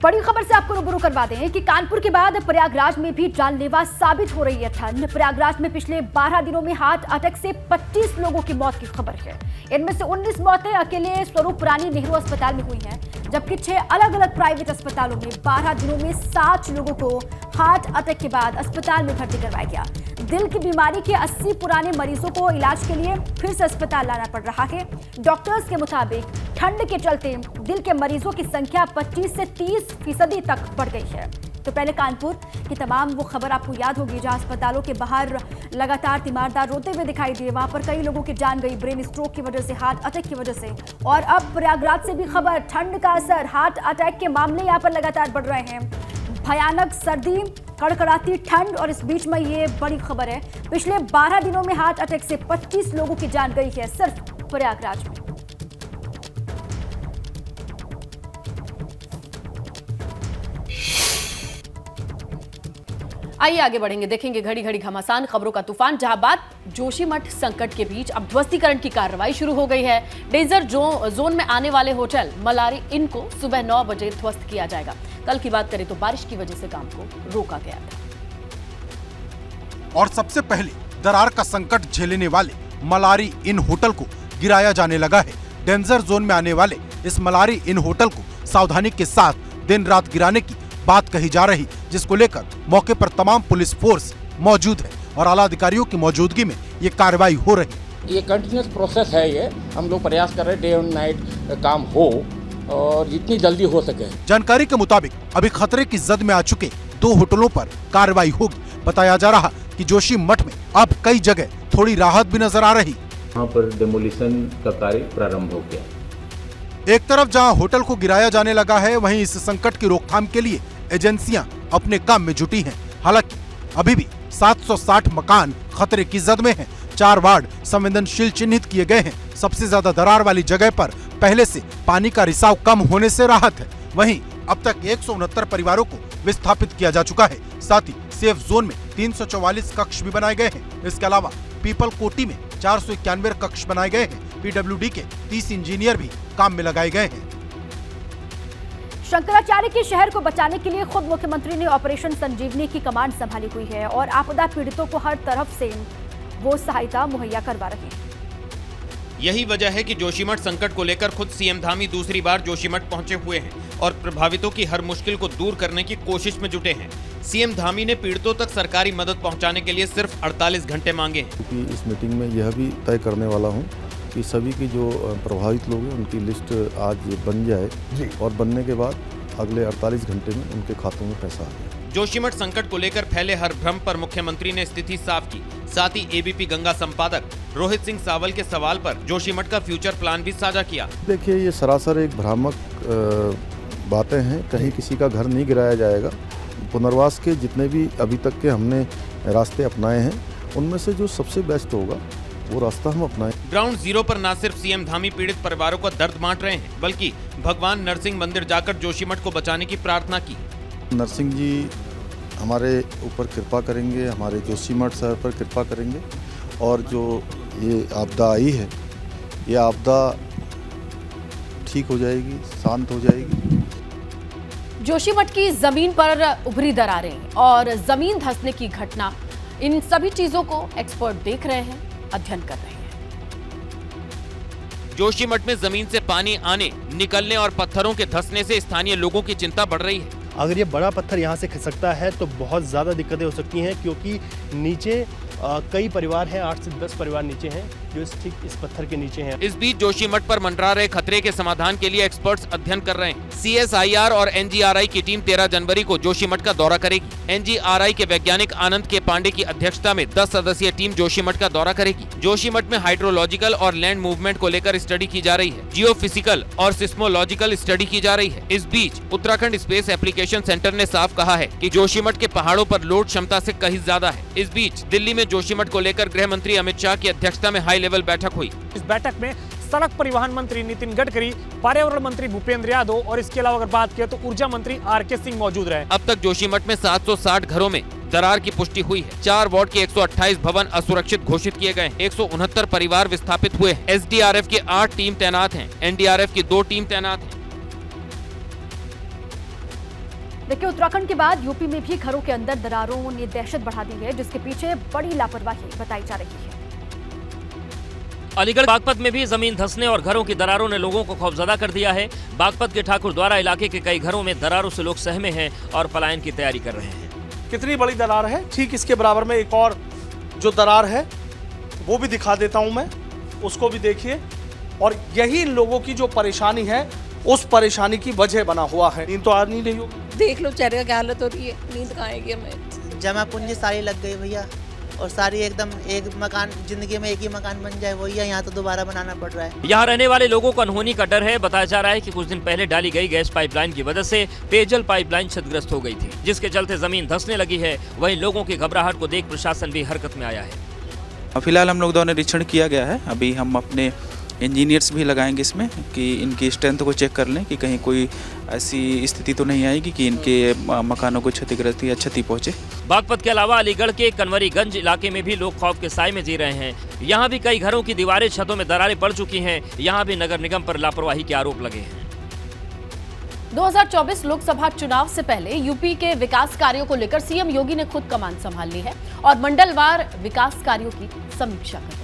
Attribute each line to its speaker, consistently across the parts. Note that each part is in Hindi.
Speaker 1: बड़ी खबर से आपको रूबरू करवा दें कि कानपुर के बाद प्रयागराज में भी जानलेवा साबित हो रही है ठंड। प्रयागराज में पिछले 12 दिनों में हार्ट अटैक से 25 लोगों की मौत की खबर है। इनमें से 19 मौतें अकेले स्वरूप रानी नेहरू अस्पताल में हुई हैं, जबकि 6 अलग अलग प्राइवेट अस्पतालों में 12 दिनों में 60 लोगों को हार्ट अटैक के बाद अस्पताल में भर्ती करवाया गया। दिल की बीमारी के 80 पुराने मरीजों को इलाज के लिए फिर से अस्पताल लाना पड़ रहा है। डॉक्टर्स के मुताबिक ठंड के चलते दिल के मरीजों की संख्या 25 से 30% तक बढ़ गई है। तो पहले कानपुर की तमाम वो खबर आपको याद होगी जहां अस्पतालों के बाहर लगातार तीमारदार रोते हुए दिखाई दिए। वहां पर कई लोगों की जान गई ब्रेन स्ट्रोक की वजह से, हार्ट अटैक की वजह से। और अब प्रयागराज से भी खबर, ठंड का असर, हार्ट अटैक के मामले यहां पर लगातार बढ़ रहे हैं। भयानक सर्दी, कड़कड़ाती ठंड और इस बीच में ये बड़ी खबर है, पिछले 12 दिनों में हार्ट अटैक से 25 लोगों की जान गई है सिर्फ प्रयागराज में।
Speaker 2: आइए आगे बढ़ेंगे, देखेंगे घड़ी घड़ी घमासान खबरों का तूफान। जहां बात जोशीमठ संकट के बीच अब ध्वस्तीकरण की कार्रवाई शुरू हो गई है। डेंजर जोन में आने वाले होटल मलारी इन को सुबह 9 बजे ध्वस्त किया जाएगा। कल की बात करें तो बारिश की वजह से काम को रोका गया था।
Speaker 3: और सबसे पहले दरार का संकट झेलने वाले मलारी इन होटल को गिराया जाने लगा है। डेंजर जोन में आने वाले इस मलारी इन होटल को सावधानी के साथ दिन रात गिराने की बात कही जा रही, जिसको लेकर मौके पर तमाम पुलिस फोर्स मौजूद है और आला अधिकारियों की मौजूदगी में ये कार्रवाई हो रही।
Speaker 4: ये कंटिन्यूस प्रोसेस है, ये हम लोग प्रयास कर रहे हैं डे और नाइट काम हो और जितनी जल्दी हो सके।
Speaker 3: जानकारी के मुताबिक अभी खतरे की जद में आ चुके 2 होटलों पर कार्रवाई होगी। बताया जा रहा कि जोशीमठ में अब कई जगह थोड़ी राहत भी नजर आ रही।
Speaker 5: यहाँ पर डेमोलिशन का कार्य प्रारंभ हो गया।
Speaker 3: एक तरफ जहां होटल को गिराया जाने लगा है, वहीं इस संकट की रोकथाम के लिए एजेंसियां अपने काम में जुटी हैं। हालांकि अभी भी 760 मकान खतरे की जद में हैं। 4 वार्ड संवेदनशील चिन्हित किए गए हैं। सबसे ज्यादा दरार वाली जगह पर पहले से पानी का रिसाव कम होने से राहत है। वहीं अब तक 169 परिवारों को विस्थापित किया जा चुका है। साथ ही सेफ जोन में 344 कक्ष भी बनाए गए हैं। इसके अलावा पीपल कोटी में 491 कक्ष बनाए गए हैं। पीडब्ल्यूडी के 30 इंजीनियर भी काम में लगाए गए हैं।
Speaker 1: शंकराचार्य के शहर को बचाने के लिए खुद मुख्यमंत्री ने ऑपरेशन संजीवनी की कमांड संभाली हुई है और आपदा पीड़ितों को हर तरफ से वो सहायता मुहैया करवा रहे हैं।
Speaker 6: यही वजह है कि जोशीमठ संकट को लेकर खुद सीएम धामी दूसरी बार जोशीमठ पहुंचे हुए हैं और प्रभावितों की हर मुश्किल को दूर करने की कोशिश में जुटे हैं। सीएम धामी ने पीड़ितों तक सरकारी मदद पहुंचाने के लिए सिर्फ 48 घंटे मांगे हैं।
Speaker 7: इस मीटिंग में यह भी तय करने वाला हूं कि सभी की जो प्रभावित लोग हैं उनकी लिस्ट आज बन जाए और बनने के बाद अगले 48 घंटे में उनके खातों में पैसा आ जाए।
Speaker 6: जोशीमठ संकट को लेकर फैले हर भ्रम पर मुख्यमंत्री ने स्थिति साफ की। साथ ही एबीपी गंगा संपादक रोहित सिंह सावल के सवाल पर जोशीमठ का फ्यूचर प्लान भी साझा किया।
Speaker 7: देखिए, ये सरासर एक भ्रामक बातें हैं। कहीं किसी का घर नहीं गिराया जाएगा। पुनर्वास के जितने भी अभी तक के हमने रास्ते अपनाए हैं, उनमें से जो सबसे बेस्ट होगा वो रास्ता हम अपनाएं।
Speaker 6: ग्राउंड जीरो पर न सिर्फ सीएम धामी पीड़ित परिवारों को दर्द बांट रहे हैं, बल्कि भगवान नरसिंह मंदिर जाकर जोशीमठ को बचाने की प्रार्थना की।
Speaker 7: नरसिंह जी हमारे ऊपर कृपा करेंगे, हमारे जोशीमठ शहर पर कृपा करेंगे और जो ये आपदा आई है, ये आपदा ठीक हो जाएगी, शांत हो जाएगी।
Speaker 2: जोशीमठ की जमीन पर उभरी दरारें और जमीन धंसने की घटना, इन सभी चीजों को एक्सपर्ट देख रहे हैं, अध्ययन कर रहे हैं।
Speaker 6: जोशीमठ में जमीन से पानी आने, निकलने और पत्थरों के धंसने से स्थानीय लोगों की चिंता बढ़ रही है।
Speaker 8: अगर ये बड़ा पत्थर यहाँ से खिसकता है तो बहुत ज़्यादा दिक्कतें हो सकती हैं, क्योंकि नीचे कई परिवार हैं, 8 से 10 परिवार नीचे हैं जो ठीक इस पत्थर के नीचे हैं।
Speaker 6: इस बीच जोशीमठ पर मंडरा रहे खतरे के समाधान के लिए एक्सपर्ट्स अध्ययन कर रहे हैं। CSIR और NGRI की टीम 13 जनवरी को जोशीमठ का दौरा करेगी। NGRI के वैज्ञानिक आनंद के पांडे की अध्यक्षता में 10 सदस्यीय टीम जोशीमठ का दौरा करेगी। जोशीमठ में हाइड्रोलॉजिकल और लैंड मूवमेंट को लेकर स्टडी की जा रही है। जियोफिजिकल और सिस्मोलॉजिकल स्टडी की जा रही है। इस बीच उत्तराखंड स्पेस एप्लीकेशन सेंटर ने साफ कहा है कि जोशीमठ के पहाड़ों पर लोड क्षमता से कहीं ज्यादा है। इस बीच दिल्ली में जोशीमठ को लेकर गृह मंत्री अमित शाह की अध्यक्षता में हाई लेवल बैठक हुई।
Speaker 9: इस बैठक में सड़क परिवहन मंत्री नितिन गडकरी, पर्यावरण मंत्री भूपेंद्र यादव और इसके अलावा अगर बात किया तो ऊर्जा मंत्री RK सिंह मौजूद रहे।
Speaker 6: अब तक जोशीमठ में 760 घरों में दरार की पुष्टि हुई है। 4 वार्ड के 128 भवन असुरक्षित घोषित किए गए। 169 परिवार विस्थापित हुए हैं। SDRF की 8 टीम तैनात हैं। NDRF की 2 टीम तैनात है।
Speaker 1: देखिए, उत्तराखंड के बाद यूपी में भी घरों के अंदर दरारों ने दहशत बढ़ा दी है, जिसके पीछे बड़ी लापरवाही बताई जा रही है।
Speaker 10: अलीगढ़ बागपत में भी जमीन धंसने और घरों की दरारों ने लोगों को खौफजदा कर दिया है। बागपत के ठाकुर द्वारा इलाके के कई घरों में दरारों से लोग सहमे हैं और पलायन की तैयारी कर रहे हैं।
Speaker 8: कितनी बड़ी दरार है, ठीक इसके बराबर में एक और जो दरार है वो भी दिखा देता हूं मैं, उसको भी देखिए। और यही लोगों की जो परेशानी है, उस परेशानी की वजह बना हुआ है। नींद तो आ नहीं रही होगी,
Speaker 11: देख लो चेहरे का क्या हालत हो रही है, नींद कहाँ आएगी हमें।
Speaker 12: जमा पूंजी सारी लग गई भैया, और सारी एकदम एक मकान, जिंदगी में एक ही मकान बन जाए वही है, यहाँ तो दोबारा बनाना पड़ रहा है।
Speaker 10: यहाँ रहने वाले लोगों को अनहोनी का डर है। बताया जा रहा है कि कुछ दिन पहले डाली गई गैस पाइपलाइन की वजह से पेयजल पाइपलाइन क्षतिग्रस्त हो गई थी, जिसके चलते जमीन धंसने लगी है। वहीं लोगों की घबराहट को देख प्रशासन भी हरकत में आया है।
Speaker 13: फिलहाल हम लोग द्वारा निरीक्षण किया गया है। अभी हम अपने इंजीनियर्स भी लगाएंगे इसमें कि इनकी स्ट्रेंथ को चेक कर लें कि कहीं कोई ऐसी स्थिति तो नहीं आएगी कि इनके मकानों को क्षतिग्रस्त या क्षति पहुंचे।
Speaker 10: बागपत के अलावा अलीगढ़ के कनवरीगंज इलाके में भी लोग खौफ के साए में जी रहे हैं। यहाँ भी कई घरों की दीवारें, छतों में दरारें पड़ चुकी हैं। यहाँ भी नगर निगम पर लापरवाही के आरोप लगे हैं।
Speaker 2: 2024 लोकसभा चुनाव से पहले यूपी के विकास कार्यों को लेकर सीएम योगी ने खुद कमान संभाल ली है और मंडलवार विकास कार्यों की समीक्षा कर रहे हैं।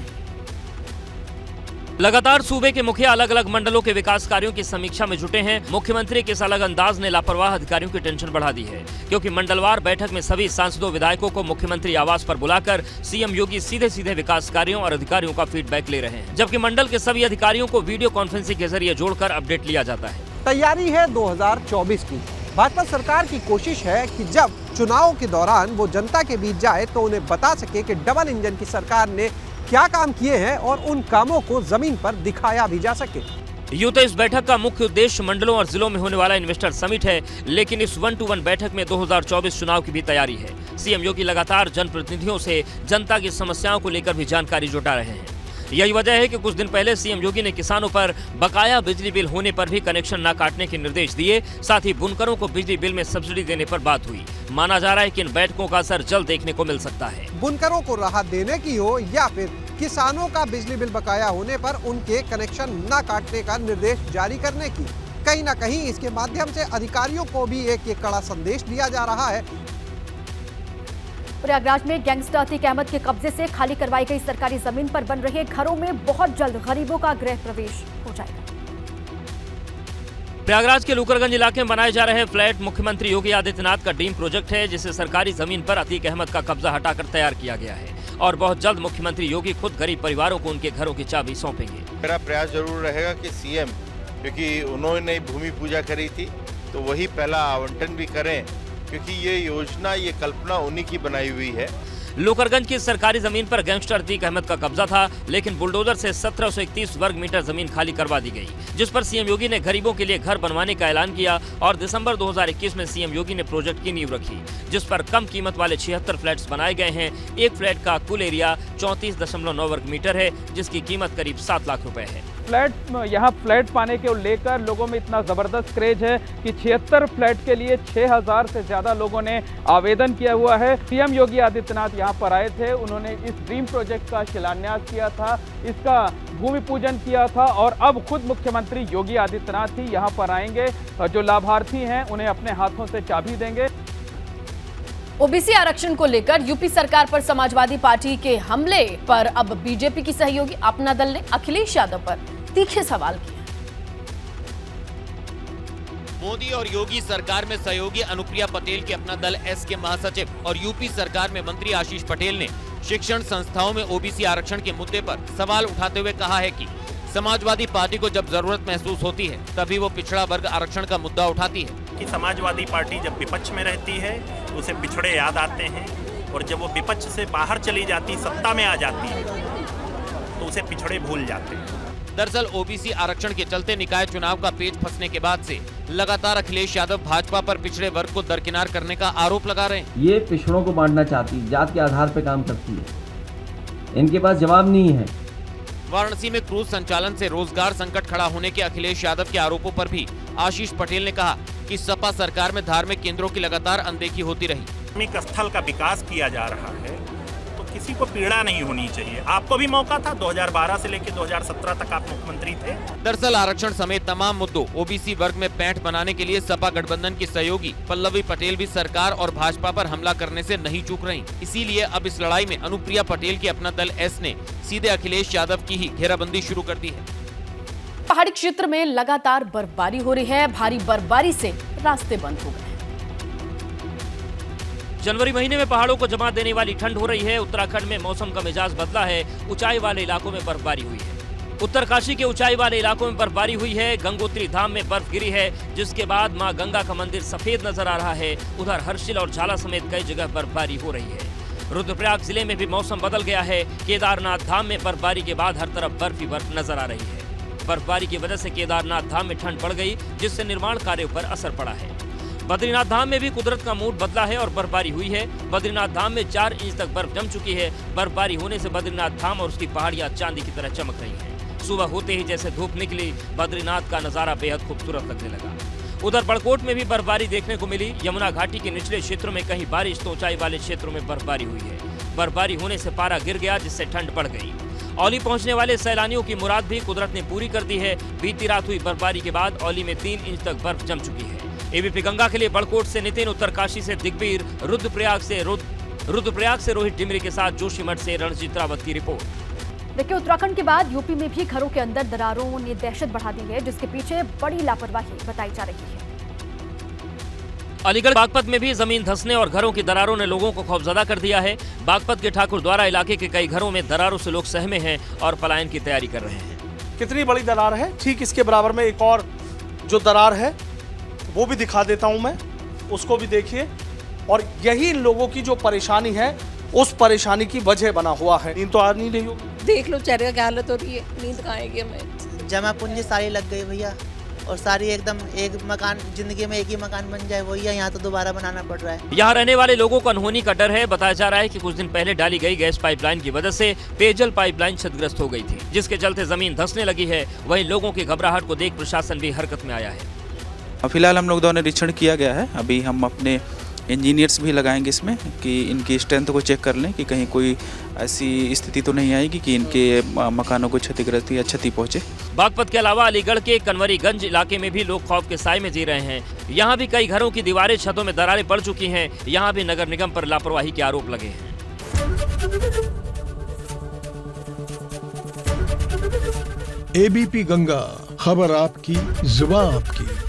Speaker 10: लगातार सूबे के मुखिया अलग अलग मंडलों के विकास कार्यों की समीक्षा में जुटे हैं। मुख्यमंत्री के इस अलग अंदाज ने लापरवाह अधिकारियों की टेंशन बढ़ा दी है, क्योंकि मंडलवार बैठक में सभी सांसदों, विधायकों को मुख्यमंत्री आवास पर बुलाकर सीएम योगी सीधे सीधे विकास कार्यों और अधिकारियों का फीडबैक ले रहे हैं, जबकि मंडल के सभी अधिकारियों को वीडियो कॉन्फ्रेंसिंग के जरिए जोड़कर अपडेट लिया जाता है।
Speaker 14: तैयारी है 2024 की। भाजपा सरकार की कोशिश है कि जब चुनाव के दौरान वो जनता के बीच जाए तो उन्हें बता सके कि डबल इंजन की सरकार ने क्या काम किए हैं और उन कामों को जमीन पर दिखाया भी जा सके।
Speaker 10: यूं तो इस बैठक का मुख्य उद्देश्य मंडलों और जिलों में होने वाला इन्वेस्टर समिट है, लेकिन इस 1-to-1 बैठक में 2024 चुनाव की भी तैयारी है। सीएम योगी लगातार जनप्रतिनिधियों से जनता की समस्याओं को लेकर भी जानकारी जुटा रहे हैं। यही वजह है कि कुछ दिन पहले सीएम योगी ने किसानों पर बकाया बिजली बिल होने पर भी कनेक्शन न काटने के निर्देश दिए। साथ ही बुनकरों को बिजली बिल में सब्सिडी देने पर बात हुई। माना जा रहा है कि इन बैठकों का असर जल्द देखने को मिल सकता है।
Speaker 14: बुनकरों को राहत देने की हो या फिर किसानों का बिजली बिल बकाया होने पर उनके कनेक्शन न काटने का निर्देश जारी करने की, कहीं न कहीं इसके माध्यम से अधिकारियों को भी एक ये कड़ा संदेश दिया जा रहा है।
Speaker 1: प्रयागराज में गैंगस्टर अतीक अहमद के कब्जे से खाली करवाई गई सरकारी जमीन पर बन रहे घरों में बहुत जल्द गरीबों का गृह प्रवेश हो जाएगा।
Speaker 10: प्रयागराज के लूकरगंज इलाके में बनाए जा रहे फ्लैट मुख्यमंत्री योगी आदित्यनाथ का ड्रीम प्रोजेक्ट है, जिसे सरकारी जमीन पर अतीक अहमद का कब्जा हटाकर तैयार किया गया है और बहुत जल्द मुख्यमंत्री योगी खुद गरीब परिवारों को उनके घरों की चाबी सौंपेंगे।
Speaker 15: मेरा प्रयास जरूर रहेगा कि सीएम, क्योंकि उन्होंने भूमि पूजा करी थी, तो वही पहला आवंटन भी करें, क्योंकि ये योजना, ये कल्पना उन्हीं की बनाई हुई है।
Speaker 10: लूकरगंज की सरकारी जमीन पर गैंगस्टर अतीक अहमद का कब्जा था, लेकिन बुलडोजर से 1731 वर्ग मीटर जमीन खाली करवा दी गई, जिस पर सीएम योगी ने गरीबों के लिए घर बनवाने का ऐलान किया और दिसंबर 2021 में सीएम योगी ने प्रोजेक्ट की नींव रखी, जिस पर कम कीमत वाले 76 फ्लैट्स बनाए गए हैं। एक फ्लैट का कुल एरिया 34.9 वर्ग मीटर है, जिसकी कीमत करीब 7 लाख रुपए है।
Speaker 16: यहाँ फ्लैट पाने को लेकर लोगों में इतना ज़बरदस्त क्रेज है कि 76 फ्लैट के लिए 6000 से ज़्यादा लोगों ने आवेदन किया हुआ है। सीएम योगी आदित्यनाथ यहाँ पर आए थे, उन्होंने इस ड्रीम प्रोजेक्ट का शिलान्यास किया था, इसका भूमि पूजन किया था और अब खुद मुख्यमंत्री योगी आदित्यनाथ ही यहाँ पर आएंगे और जो लाभार्थी हैं उन्हें अपने हाथों से चाबी देंगे।
Speaker 2: ओबीसी आरक्षण को लेकर यूपी सरकार पर समाजवादी पार्टी के हमले पर अब बीजेपी की सहयोगी अपना दल ने अखिलेश यादव पर तीखे सवाल किए।
Speaker 6: मोदी और योगी सरकार में सहयोगी अनुप्रिया पटेल के अपना दल एस के महासचिव और यूपी सरकार में मंत्री आशीष पटेल ने शिक्षण संस्थाओं में ओबीसी आरक्षण के मुद्दे पर सवाल उठाते हुए कहा है कि समाजवादी पार्टी को जब जरूरत महसूस होती है तभी वो पिछड़ा वर्ग आरक्षण का मुद्दा उठाती है।
Speaker 17: कि समाजवादी पार्टी जब विपक्ष में रहती है तो उसे पिछड़े याद आते हैं, और जब वो विपक्ष से बाहर चली जाती, सत्ता में आ जाती है, तो उसे पिछड़े भूल जाते हैं।
Speaker 6: दरअसल ओबीसी आरक्षण के चलते निकाय चुनाव का पेच फंसने के बाद से लगातार अखिलेश यादव भाजपा पर पिछड़े वर्ग को दरकिनार करने का आरोप लगा रहे हैं।
Speaker 18: ये पिछड़ों को बांटना चाहती है, जात के आधार पर काम करती है, इनके पास जवाब नहीं है।
Speaker 6: वाराणसी में क्रूज संचालन से रोजगार संकट खड़ा होने के अखिलेश यादव के आरोपों पर भी आशीष पटेल ने कहा कि सपा सरकार में धार्मिक केंद्रों की लगातार अनदेखी होती रही।
Speaker 17: धार्मिक स्थल का विकास किया जा रहा है तो किसी को पीड़ा नहीं होनी चाहिए। आपको भी मौका था, 2012 से लेकर 2017 तक आप मुख्यमंत्री थे।
Speaker 6: दरअसल आरक्षण समेत तमाम मुद्दों ओबीसी वर्ग में पैंठ बनाने के लिए सपा गठबंधन की सहयोगी पल्लवी पटेल भी सरकार और भाजपा पर हमला करने से नहीं चूक रही। इसीलिए अब इस लड़ाई में अनुप्रिया पटेल के अपना दल एस ने सीधे अखिलेश यादव की ही घेराबंदी शुरू कर दी है।
Speaker 2: पहाड़ी क्षेत्र में लगातार बर्फबारी हो रही है। भारी बर्फबारी से रास्ते बंद हो गए।
Speaker 10: जनवरी महीने में पहाड़ों को जमा देने वाली ठंड हो रही है। उत्तराखंड में मौसम का मिजाज बदला है। ऊंचाई वाले इलाकों में बर्फबारी हुई है। उत्तरकाशी के ऊंचाई वाले इलाकों में बर्फबारी हुई है। गंगोत्री धाम में बर्फ गिरी है, जिसके बाद मां गंगा का मंदिर सफेद नजर आ रहा है। उधर हर्षिल और झाला समेत कई जगह बर्फबारी हो रही है। रुद्रप्रयाग जिले में भी मौसम बदल गया है। केदारनाथ धाम में बर्फबारी के बाद हर तरफ बर्फ ही बर्फ नजर आ रही है। बर्फबारी की वजह से केदारनाथ धाम में ठंड बढ़ गई, जिससे निर्माण कार्यों पर असर पड़ा है। बद्रीनाथ धाम में भी कुदरत का मूड बदला है और बर्फबारी हुई है। बद्रीनाथ धाम में 4 इंच तक बर्फ जम चुकी है। बर्फबारी होने से बद्रीनाथ धाम और उसकी पहाड़ियां चांदी की तरह चमक रही हैं। सुबह होते ही जैसे धूप निकली, बद्रीनाथ का नजारा बेहद खूबसूरत लगने लगा। उधर बड़कोट में भी बर्फबारी देखने को मिली। यमुना घाटी के निचले क्षेत्रों में कहीं बारिश तो ऊंचाई वाले क्षेत्रों में बर्फबारी हुई है। बर्फबारी होने से पारा गिर गया, जिससे ठंड बढ़ गई। औली पहुंचने वाले सैलानियों की मुराद भी कुदरत ने पूरी कर दी है। बीती रात हुई बर्फबारी के बाद औली में 3 इंच तक बर्फ जम चुकी है। एबीपी गंगा के लिए बड़कोट से नितिन, उत्तरकाशी से दिग्बीर, रुद्रप्रयाग से रोहित डिमरी के साथ जोशीमठ से रणजीत रावत की रिपोर्ट।
Speaker 1: देखिए, उत्तराखंड के बाद यूपी में भी घरों के अंदर दरारों ने दहशत बढ़ा दी है, जिसके पीछे बड़ी लापरवाही बताई जा रही है।
Speaker 10: अलीगढ़ बागपत में भी जमीन धंसने और घरों की दरारों ने लोगों को खौफजदा कर दिया है। बागपत के ठाकुरद्वारा इलाके के कई घरों में दरारों से लोग सहमे हैं और पलायन की तैयारी कर रहे हैं।
Speaker 8: कितनी बड़ी दरार है, ठीक इसके बराबर में एक और जो दरार है वो भी दिखा देता हूं मैं, उसको भी देखिए। और यही लोगों की जो परेशानी है, उस परेशानी की वजह बना हुआ है। नींद तो आ नहीं रही होगी।
Speaker 11: देख लो चेहरे का क्या हालत हो रही है, नींद कहाँ आएगी हमें।
Speaker 12: जमा पूंजी सारी लग गई भैया, और सारी एकदम एक मकान, जिंदगी में एक ही मकान बन जाए वही है, यहाँ तो दोबारा बनाना पड़ रहा है।
Speaker 10: यहाँ रहने वाले लोगों को अनहोनी का डर है। बताया जा रहा है कि कुछ दिन पहले डाली गई गैस पाइपलाइन की वजह से पेयजल पाइपलाइन क्षतिग्रस्त हो गई थी, जिसके चलते जमीन धंसने लगी है। वहीं लोगों की घबराहट को देख प्रशासन भी हरकत में आया है।
Speaker 13: फिलहाल हम लोग द्वारा निरीक्षण किया गया है। अभी हम अपने इंजीनियर्स भी लगाएंगे इसमें कि इनकी स्ट्रेंथ को चेक कर लें कि कहीं कोई ऐसी स्थिति तो नहीं आएगी कि इनके मकानों को क्षतिग्रस्त या क्षति पहुंचे।
Speaker 10: बागपत के अलावा अलीगढ़ के कनवरीगंज इलाके में भी लोग खौफ के साए में जी रहे हैं। यहाँ भी कई घरों की दीवारें, छतों में दरारें पड़ चुकी हैं। यहाँ भी नगर निगम पर लापरवाही के आरोप लगे हैं।
Speaker 19: एबीपी गंगा, खबर आपकी, जुबान आपकी।